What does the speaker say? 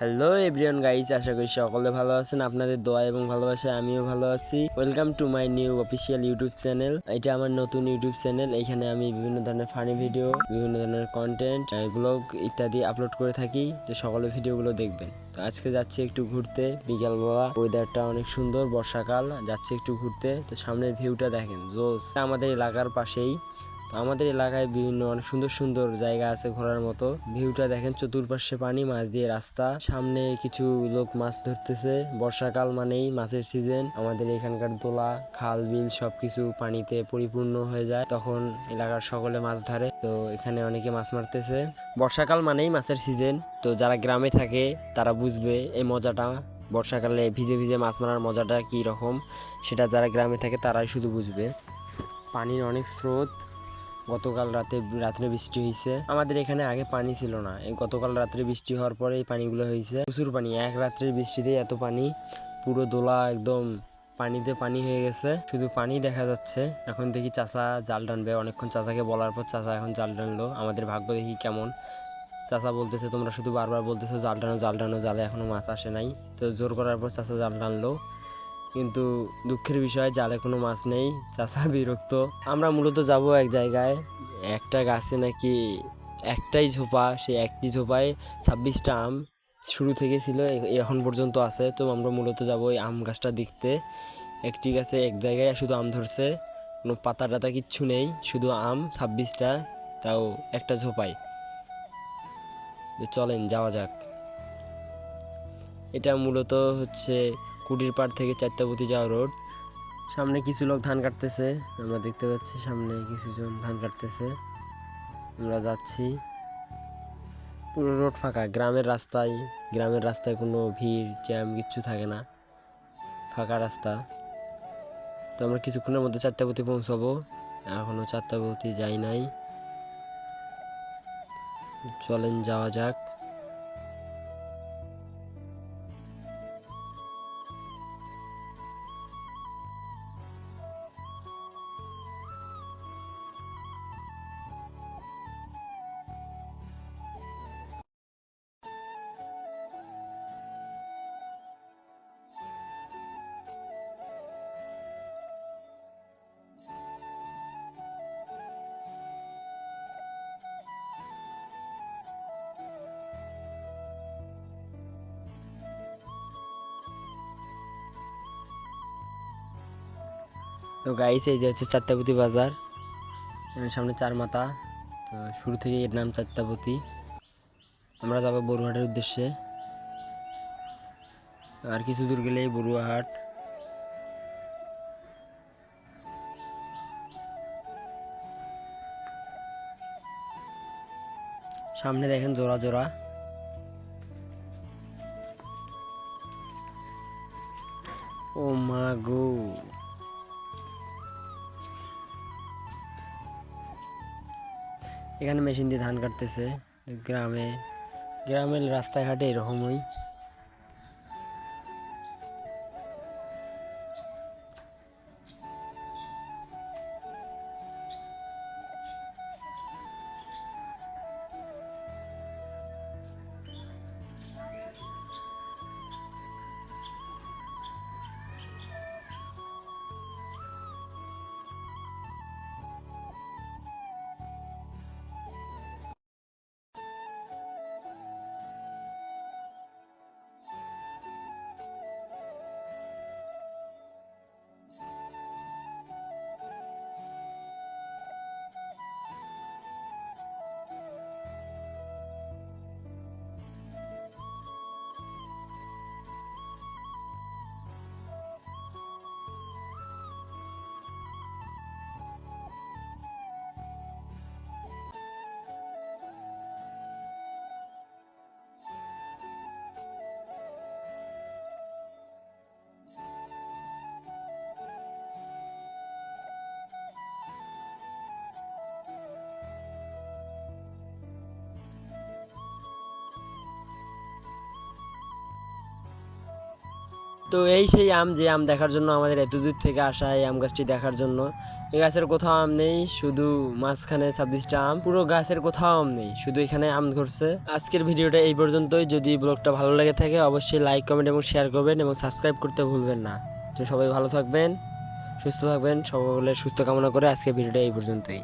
Hello everyone guys, আশা করি সকলে ভালো আছেন। আপনাদের দোয়া এবং ভালোবাসায় আমিও ভালো আছি। Welcome to my new official YouTube channel. এটা আমার নতুন ইউটিউব চ্যানেল। এখানে আমি বিভিন্ন ধরনের ফানি ভিডিও, বিভিন্ন ধরনের কন্টেন্ট, ব্লগ ইত্যাদি আপলোড করে থাকি। তো সকলে ভিডিওগুলো দেখবেন। তো আজকে যাচ্ছি একটু ঘুরতে, বিকালবেলা, ওয়েদারটা অনেক সুন্দর, বর্ষাকাল, যাচ্ছে একটু ঘুরতে। তো সামনের ভিউটা দেখেন, জোস। আমাদের এলাকার পাশেই। তো আমাদের এলাকায় বিভিন্ন অনেক সুন্দর সুন্দর জায়গা আছে ঘোরার মতো। ভিউটা দেখেন, চতুর্পাশে পানি, মাছ দিয়ে রাস্তা, সামনে কিছু লোক মাছ ধরতেছে। বর্ষাকাল মানেই মাছের সিজন। আমাদের এখানকার দোলা, খাল, বিল সবকিছু পানিতে পরিপূর্ণ হয়ে যায়, তখন এলাকার সকলে মাছ ধরে। তো এখানে অনেকে মাছ মারতেছে। বর্ষাকাল মানেই মাছের সিজন। তো যারা গ্রামে থাকে তারা বুঝবে এই মজাটা। বর্ষাকালে ভিজে ভিজে মাছ মারার মজাটা কি রকম, সেটা যারা গ্রামে থাকে তারাই শুধু বুঝবে। পানির অনেক স্রোত। গতকাল রাত্রে বৃষ্টি হয়েছে। আমাদের এখানে আগে পানি ছিল না, এই গতকাল রাত্রে বৃষ্টি হওয়ার পরে এই পানিগুলো হয়েছে। প্রচুর পানি, এক রাত্রের বৃষ্টিতে এত পানি, পুরো দোলা একদম পানিতে পানি হয়ে গেছে, শুধু পানি দেখা যাচ্ছে। এখন দেখি চাচা জাল টানবে। অনেকক্ষণ চাচাকে বলার পর চাচা এখন জাল টানলো। আমাদের ভাগ্য দেখি কেমন। চাচা বলতেছে, তোমরা শুধু বারবার বলতেছো জাল টানো জাল টানো, জালে এখনো মাছ আসে নাই। তো জোর করার পর চাচা জাল টানলো, কিন্তু দুঃখের বিষয় জালে কোনো মাছ নেই। চাচা বিরক্ত। আমরা মূলত যাব এক জায়গায়, একটা গাছে নাকি একটাই ঝোপা, সেই একটি ঝোপায় 26টা আম শুরু থেকে ছিল, এখন পর্যন্ত আছে। তো আমরা মূলত যাব ওই আম গাছটা দেখতে। একটি গাছে এক জায়গায় শুধু আম ধরছে, কোনো পাতা টাতা কিচ্ছু নেই, শুধু আম 26টা, তাও একটা ঝোপায়। চলেন যাওয়া যাক। এটা মূলত হচ্ছে কুটির পাড় থেকে চারটাবতী যাওয়া রোড। সামনে কিছু লোক ধান কাটতেছে, আমরা দেখতে পাচ্ছি সামনে কিছুজন ধান কাটতেছে। আমরা যাচ্ছি, পুরো রোড ফাঁকা। গ্রামের রাস্তায় কোনো ভিড় জ্যাম কিচ্ছু থাকে না, ফাঁকা রাস্তা। তো আমরা কিছুক্ষণের মধ্যে চারটাবতী পৌঁছাবো। এখনো চারটাবতী যাই নাই, চলেন যাওয়া যাক। তো গাইস, এই যে হচ্ছে চারটাবতী বাজার, সামনে চার মাথা। তো শুরু থেকে এর নাম চারটাবতী। আমরা যাবো বড়ুয়াহাটের উদ্দেশ্যে। আর কিছু দূর গেলেই বড়ুয়াহাট। সামনে দেখেন জোড়া জোড়া। ও মা গো, এখানে মেশিন দিয়ে ধান কাটতেছে। গ্রামের রাস্তাঘাটে এরকমই। তো এই সেই আম, যে আম দেখার জন্য আমাদের এত দূর থেকে আসা, এই আম গাছটি দেখার জন্য। এই গাছের কোথাও আম নেই, শুধু মাঝখানে 26টা আম, পুরো গাছের কোথাও আম নেই, শুধু এখানে আম ধরছে। আজকের ভিডিওটা এই পর্যন্তই। যদি ব্লগটা ভালো লেগে থাকে অবশ্যই লাইক, কমেন্ট এবং শেয়ার করবেন এবং সাবস্ক্রাইব করতে ভুলবেন না। তো সবাই ভালো থাকবেন, সুস্থ থাকবেন, সকলের সুস্থ কামনা করে আজকের ভিডিওটা এই পর্যন্তই।